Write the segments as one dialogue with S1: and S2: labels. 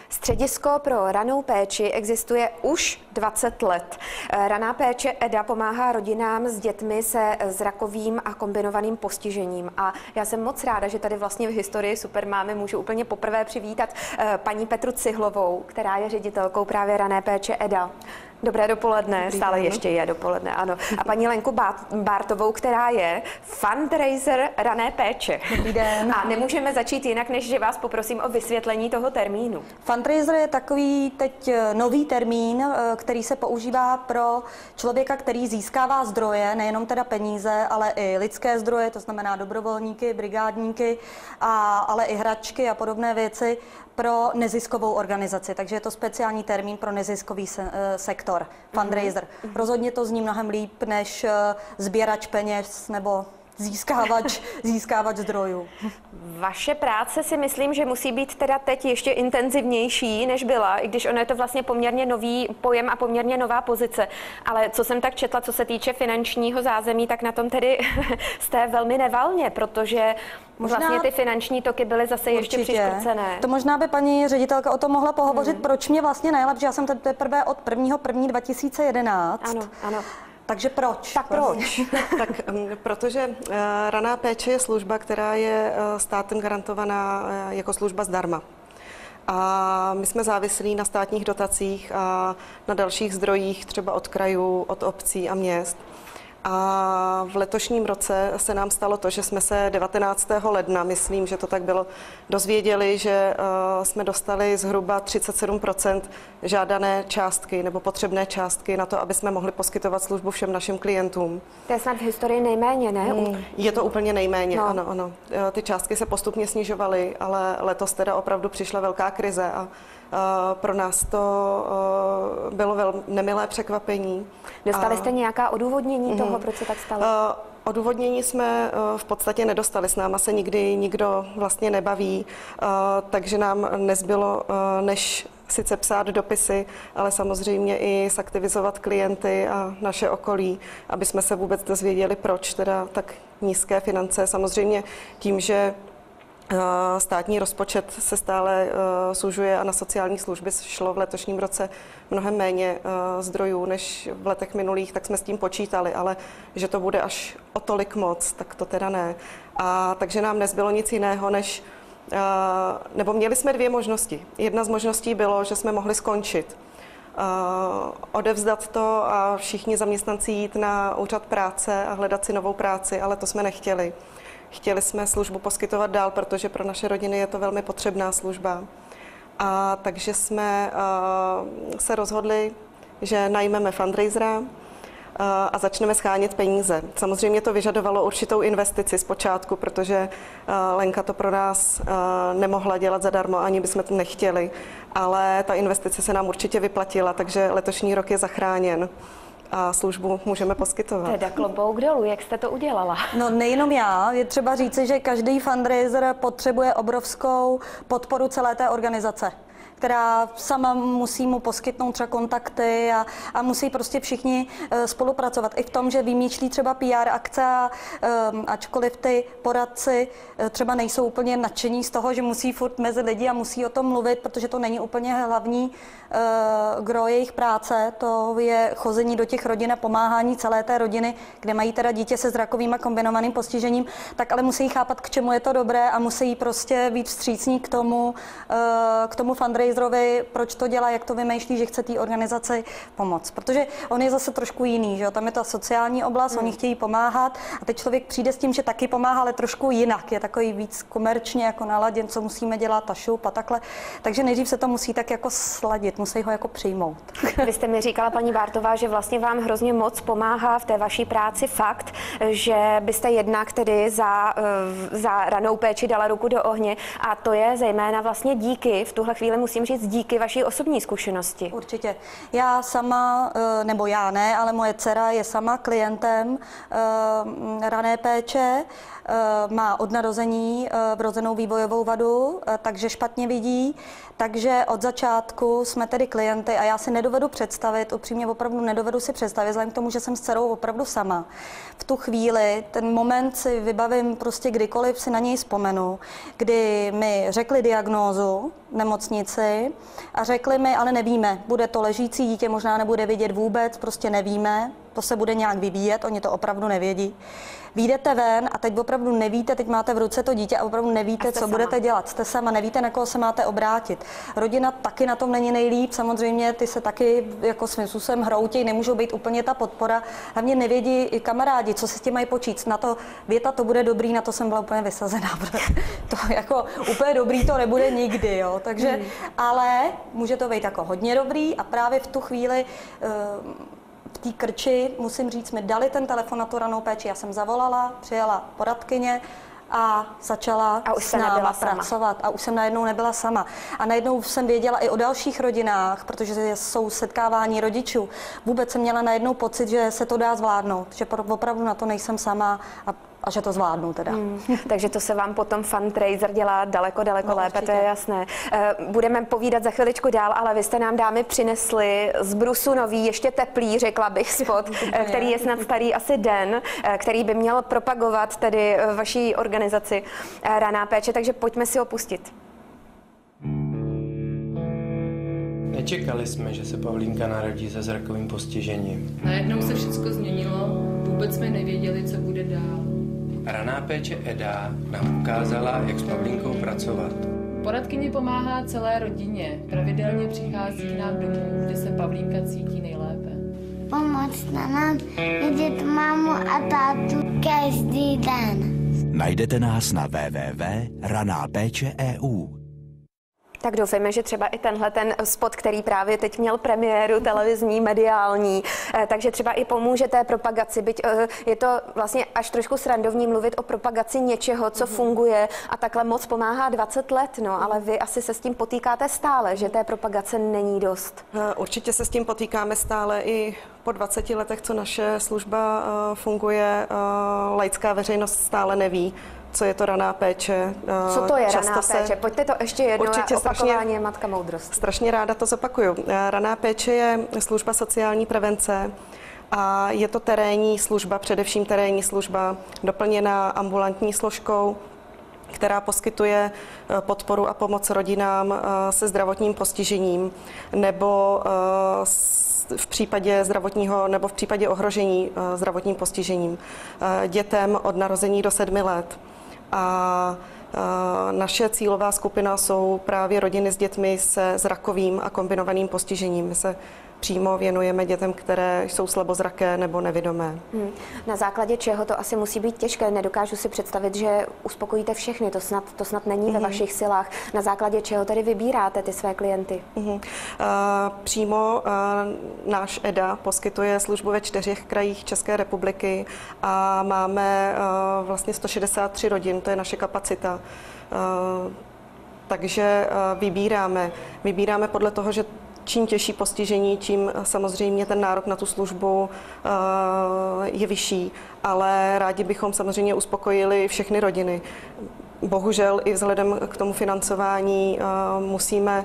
S1: Středisko pro ranou péči existuje už 20 let. Raná péče EDA pomáhá rodinám s dětmi se zrakovým a kombinovaným postižením. A já jsem moc ráda, že tady vlastně v historii Supermámy můžu úplně poprvé přivítat paní Petru Cihlovou, která je ředitelkou právě rané péče EDA. Dobré dopoledne, stále ještě je dopoledne, ano. A paní Lenku Bártovou, která je fundraiser rané péče.
S2: Dobrý den.
S1: A nemůžeme začít jinak, než že vás poprosím o vysvětlení toho termínu.
S2: Fundraiser je takový teď nový termín, který se používá pro člověka, který získává zdroje, nejenom teda peníze, ale i lidské zdroje, to znamená dobrovolníky, brigádníky, ale i hračky a podobné věci pro neziskovou organizaci. Takže je to speciální termín pro neziskový sektor, fundraiser. Rozhodně to zní mnohem líp než sběrač peněz nebo získávač zdrojů.
S1: Vaše práce si myslím, že musí být teda teď ještě intenzivnější, než byla, i když ono je to vlastně poměrně nový pojem a poměrně nová pozice. Ale co jsem tak četla, co se týče finančního zázemí, tak na tom tedy jste velmi nevalně, protože vlastně ty finanční toky byly zase ještě přiškrcené.
S2: To možná by paní ředitelka o tom mohla pohovořit, proč mě vlastně nejlepší. Já jsem teprve od 1.1.2011.
S1: Ano.
S2: Takže proč?
S1: Tak proč?
S3: Tak protože raná péče je služba, která je státem garantovaná jako služba zdarma. A my jsme závislí na státních dotacích a na dalších zdrojích, třeba od krajů, od obcí a měst. A v letošním roce se nám stalo to, že jsme se 19. ledna, myslím, že to tak bylo, dozvěděli, že jsme dostali zhruba 37% žádané částky nebo potřebné částky na to, aby jsme mohli poskytovat službu všem našim klientům.
S1: To je snad v historii nejméně, ne?
S3: Je to úplně nejméně,
S1: no.
S3: Ano. Ty částky se postupně snižovaly, ale letos teda opravdu přišla velká krize a pro nás to bylo velmi nemilé překvapení.
S1: Dostali jste nějaká odůvodnění toho, proč se tak stalo?
S3: Odůvodnění jsme v podstatě nedostali, s náma se nikdy nikdo vlastně nebaví, takže nám nezbylo, než sice psát dopisy, ale samozřejmě i zaktivizovat klienty a naše okolí, aby jsme se vůbec dozvěděli, proč teda tak nízké finance. Samozřejmě tím, že státní rozpočet se stále zužuje a na sociální služby šlo v letošním roce mnohem méně zdrojů než v letech minulých, tak jsme s tím počítali, ale že to bude až o tolik moc, tak to teda ne. A takže nám nezbylo nic jiného, než nebo měli jsme dvě možnosti. Jedna z možností bylo, že jsme mohli skončit, odevzdat to a všichni zaměstnanci jít na úřad práce a hledat si novou práci, ale to jsme nechtěli. Chtěli jsme službu poskytovat dál, protože pro naše rodiny je to velmi potřebná služba. A takže jsme se rozhodli, že najmeme fundraisera a začneme shánět peníze. Samozřejmě to vyžadovalo určitou investici zpočátku, protože Lenka to pro nás nemohla dělat zadarmo, ani bychom to nechtěli. Ale ta investice se nám určitě vyplatila, takže letošní rok je zachráněn. A službu můžeme poskytovat.
S1: Teda klobouk dolů, jak jste to udělala?
S2: No nejenom já, je třeba říci, že každý fundraiser potřebuje obrovskou podporu celé té organizace, která sama musí mu poskytnout třeba kontakty a musí prostě všichni spolupracovat. I v tom, že vymýšlí třeba PR akce, ačkoliv ty poradci třeba nejsou úplně nadšení z toho, že musí furt mezi lidi a musí o tom mluvit, protože to není úplně hlavní gro jejich práce, to je chození do těch rodin a pomáhání celé té rodiny, kde mají teda dítě se zrakovým a kombinovaným postižením, tak ale musí chápat, k čemu je to dobré a musí prostě být vstřícní k tomu fundraiserovi, proč to dělá, jak to vymýšlí, že chce té organizaci pomoct. Protože on je zase trošku jiný, že jo? Tam je ta sociální oblast, oni chtějí pomáhat a teď člověk přijde s tím, že taky pomáhá, ale trošku jinak, je takový víc komerčně jako naladěn, co musíme dělat a šup a takhle. Takže nejdřív se to musí tak jako sladit, musí ho jako přijmout.
S1: Vy jste mi říkala, paní Bártová, že vlastně vám hrozně moc pomáhá v té vaší práci fakt, že byste jednak tedy za ranou péči dala ruku do ohně a to je zejména vlastně díky, v tuhle chvíli musím říct díky vaší osobní zkušenosti.
S2: Určitě. Já sama, nebo já ne, ale moje dcera je sama klientem rané péče. má od narození vrozenou vývojovou vadu, takže špatně vidí. Takže od začátku jsme tedy klienty a já si nedovedu představit, upřímně opravdu nedovedu si představit, vzhledem k tomu, že jsem s dcerou opravdu sama. V tu chvíli, ten moment si vybavím prostě kdykoliv si na něj vzpomenu, kdy mi řekli diagnózu v nemocnici a řekli mi, ale nevíme, bude to ležící dítě, možná nebude vidět vůbec, prostě nevíme, to se bude nějak vyvíjet, oni to opravdu nevědí. Vyjdete ven a teď opravdu nevíte, teď máte v ruce to dítě a opravdu nevíte, co budete dělat. Jste sama, nevíte, na koho se máte obrátit. Rodina taky na tom není nejlíp, samozřejmě ty se taky jako svým způsobem hroutějí, nemůžou být úplně ta podpora. Hlavně nevědí i kamarádi, co se s tím mají počít. Na to věta, to bude dobrý, na to jsem byla úplně vysazená. To jako úplně dobrý to nebude nikdy, jo. Takže, ale může to být jako hodně dobrý a právě v tu chvíli v té Krči, musím říct, mi dali ten telefon na tu ranou péči. Já jsem zavolala, přijela poradkyně a začala s náma pracovat. A už jsem najednou nebyla sama. A najednou jsem věděla i o dalších rodinách, protože jsou setkávání rodičů. Vůbec jsem měla najednou pocit, že se to dá zvládnout, že opravdu na to nejsem sama a že to zvládnu teda.
S1: Takže to se vám potom fundraiser dělá daleko lépe, určitě. To je jasné. Budeme povídat za chviličku dál, ale vy jste nám, dámy, přinesli z brusu nový, ještě teplý, řekla bych, spot, který je snad starý asi den, který by měl propagovat tedy vaší organizaci Raná péče, takže pojďme si ho pustit.
S4: Nečekali jsme, že se Pavlínka narodí se zrakovým postižením.
S5: Najednou se všechno změnilo, vůbec jsme nevěděli, co bude dál.
S4: Raná péče EDA nám ukázala, jak s Pavlínkou pracovat.
S5: Poradkyně pomáhá celé rodině. Pravidelně přichází k nám domů, kde se Pavlínka cítí nejlépe.
S6: Pomoct nám vidět mámu a tátu každý den.
S7: Najdete nás na www.ranapéče.eu.
S1: Tak doufejme, že třeba i tenhle ten spot, který právě teď měl premiéru televizní, mediální, takže třeba i pomůže té propagaci, byť je to vlastně až trošku srandovní mluvit o propagaci něčeho, co funguje a takhle moc pomáhá 20 let, no, ale vy asi se s tím potýkáte stále, že té propagace není dost.
S3: Určitě se s tím potýkáme stále i po 20 letech, co naše služba funguje, laická veřejnost stále neví, co je to raná péče.
S1: Co to je raná péče? Pojďte to ještě jednou, opakování je matka moudrost.
S3: Strašně ráda to zopakuju. Raná péče je služba sociální prevence a je to terénní služba, především terénní služba, doplněná ambulantní složkou, která poskytuje podporu a pomoc rodinám se zdravotním postižením nebo v případě zdravotního nebo v případě ohrožení zdravotním postižením dětem od narození do 7 let. A naše cílová skupina jsou právě rodiny s dětmi se zrakovým a kombinovaným postižením. My se přímo věnujeme dětem, které jsou slabozraké nebo nevidomé.
S1: Na základě čeho to asi musí být těžké? Nedokážu si představit, že uspokojíte všechny. To snad není ve vašich silách. Na základě čeho tedy vybíráte ty své klienty?
S3: Přímo náš EDA poskytuje službu ve 4 krajích České republiky a máme vlastně 163 rodin, to je naše kapacita. Takže vybíráme podle toho, že čím těžší postižení, tím samozřejmě ten nárok na tu službu je vyšší, ale rádi bychom samozřejmě uspokojili všechny rodiny. Bohužel i vzhledem k tomu financování musíme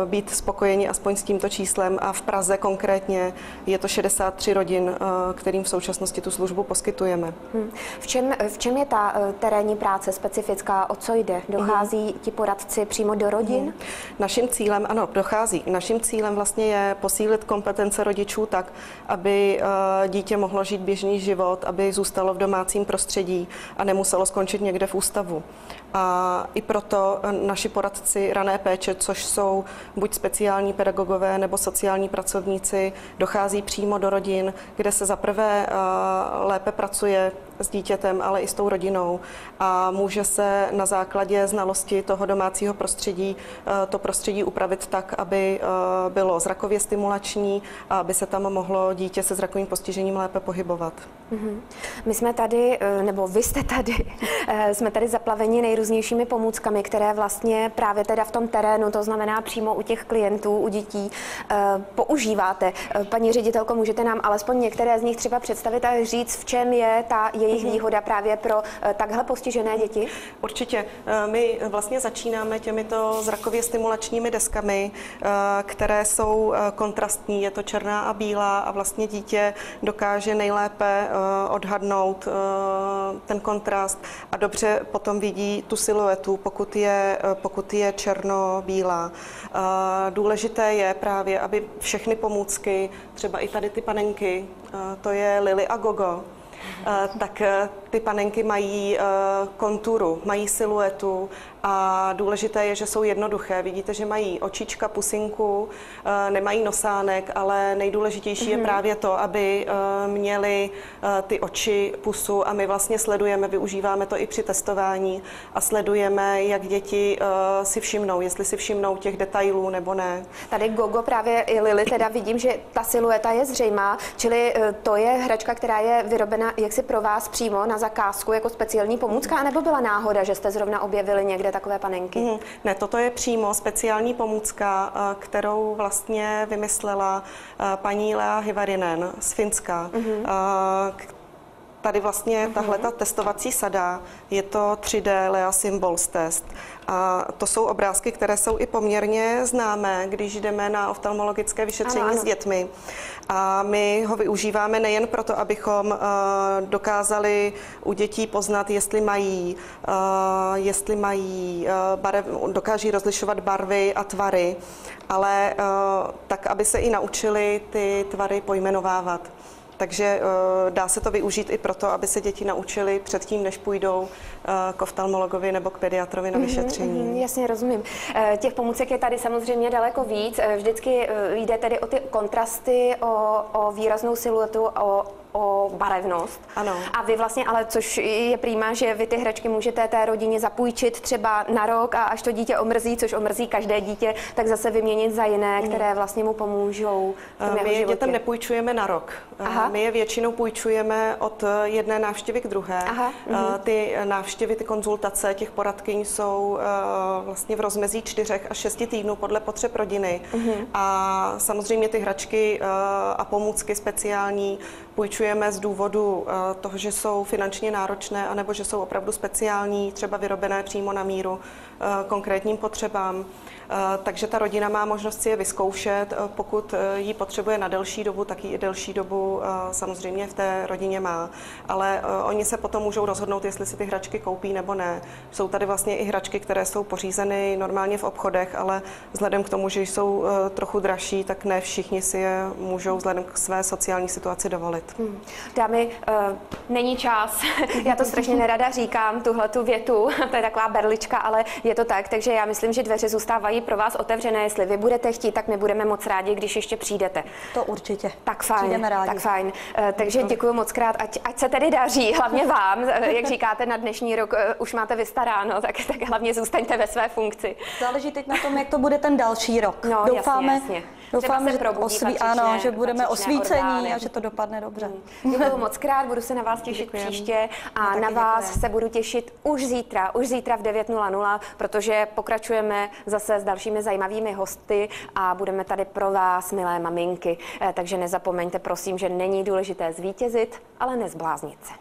S3: být spokojeni aspoň s tímto číslem a v Praze konkrétně je to 63 rodin, kterým v současnosti tu službu poskytujeme.
S1: V čem je ta terénní práce specifická? O co jde? Dochází ti poradci přímo do rodin?
S3: Naším cílem, ano, dochází. Naším cílem vlastně je posílit kompetence rodičů tak, aby dítě mohlo žít běžný život, aby zůstalo v domácím prostředí a nemuselo skončit někde v ústavu. A i proto naši poradci rané péče, což jsou buď speciální pedagogové nebo sociální pracovníci, dochází přímo do rodin, kde se zaprvé lépe pracuje s dítětem, ale i s tou rodinou a může se na základě znalosti toho domácího prostředí to prostředí upravit tak, aby bylo zrakově stimulační a aby se tam mohlo dítě se zrakovým postižením lépe pohybovat.
S1: My jsme tady, nebo vy jste tady, jsme tady zaplaveni nejrůznějšími pomůckami, které vlastně právě teda v tom terénu, to znamená přímo u těch klientů, u dětí, používáte. Paní ředitelko, můžete nám alespoň některé z nich třeba představit a říct, v čem je ta jejich jejich výhoda právě pro takhle postižené děti?
S3: Určitě. My vlastně začínáme těmito zrakově stimulačními deskami, které jsou kontrastní, je to černá a bílá a vlastně dítě dokáže nejlépe odhadnout ten kontrast a dobře potom vidí tu siluetu, pokud je černo-bílá. Důležité je právě, aby všechny pomůcky, třeba i tady ty panenky, to je Lily a Gogo, tak ty panenky mají konturu, mají siluetu a důležité je, že jsou jednoduché. Vidíte, že mají očička, pusinku, nemají nosánek, ale nejdůležitější je právě to, aby měli ty oči, pusu a my vlastně sledujeme, využíváme to i při testování a sledujeme, jak děti si všimnou, jestli si všimnou těch detailů nebo ne.
S1: Tady Gogo právě i Lily, teda vidím, že ta silueta je zřejmá, čili to je hračka, která je vyrobena jaksi pro vás přímo na zakázku jako speciální pomůcka, anebo byla náhoda, že jste zrovna objevili někde takové panenky?
S3: Ne, toto je přímo speciální pomůcka, kterou vlastně vymyslela paní Lea Hyvarinen z Finska. Tady vlastně tahleta testovací sada, je to 3D Lea Symbols test. A to jsou obrázky, které jsou i poměrně známé, když jdeme na oftalmologické vyšetření s dětmi. A my ho využíváme nejen proto, abychom dokázali u dětí poznat, jestli mají dokáží rozlišovat barvy a tvary, ale tak, aby se i naučili ty tvary pojmenovávat. Takže dá se to využít i proto, aby se děti naučili předtím, než půjdou k oftalmologovi nebo k pediatrovi na vyšetření.
S1: Jasně, rozumím. Těch pomůcek je tady samozřejmě daleko víc. Vždycky jde tedy o ty kontrasty, o výraznou siluetu, o barevnost.
S3: Ano.
S1: A vy vlastně, ale což je prýma, že vy ty hračky můžete té rodině zapůjčit třeba na rok a až to dítě omrzí, což omrzí každé dítě, tak zase vyměnit za jiné, které vlastně mu pomůžou v tom
S3: My je
S1: životě.
S3: dětem nepůjčujeme na rok. My je většinou půjčujeme od jedné návštěvy k druhé. Ty návštěvy, ty konzultace těch poradkyň jsou vlastně v rozmezí 4 až 6 týdnů podle potřeb rodiny. A samozřejmě ty hračky a pomůcky speciální půjčujeme z důvodu toho, že jsou finančně náročné, anebo že jsou opravdu speciální, třeba vyrobené přímo na míru konkrétním potřebám. Takže ta rodina má možnost si je vyzkoušet. Pokud ji potřebuje na delší dobu, tak ji i delší dobu samozřejmě v té rodině má. Ale oni se potom můžou rozhodnout, jestli si ty hračky koupí nebo ne. Jsou tady vlastně i hračky, které jsou pořízeny normálně v obchodech, ale vzhledem k tomu, že jsou trochu dražší, tak ne všichni si je můžou vzhledem k své sociální situaci dovolit.
S1: Dámy, není čas. Já to strašně nerada říkám, tuhletu větu, to je taková berlička, ale je to tak, takže já myslím, že dveře zůstávají pro vás otevřené. Jestli vy budete chtít, tak my budeme moc rádi, když ještě přijdete.
S2: To určitě.
S1: Tak fajn,
S2: přijdeme rádi.
S1: tak fajn. Takže děkuji moc krát, ať se tedy daří, hlavně vám. Jak říkáte, na dnešní rok už máte vystaráno, tak hlavně zůstaňte ve své funkci.
S2: Záleží teď na tom, jak to bude ten další rok.
S1: No,
S2: Doufáme,
S1: Doufáme,
S2: že budeme osvícení a že to dopadne dobře.
S1: Děkuji moc krát, budu se na vás těšit příště a na vás se budu těšit už zítra v 9:00, protože pokračujeme zase s dalšími zajímavými hosty a budeme tady pro vás, milé maminky. Takže nezapomeňte, prosím, že není důležité zvítězit, ale nezbláznit se.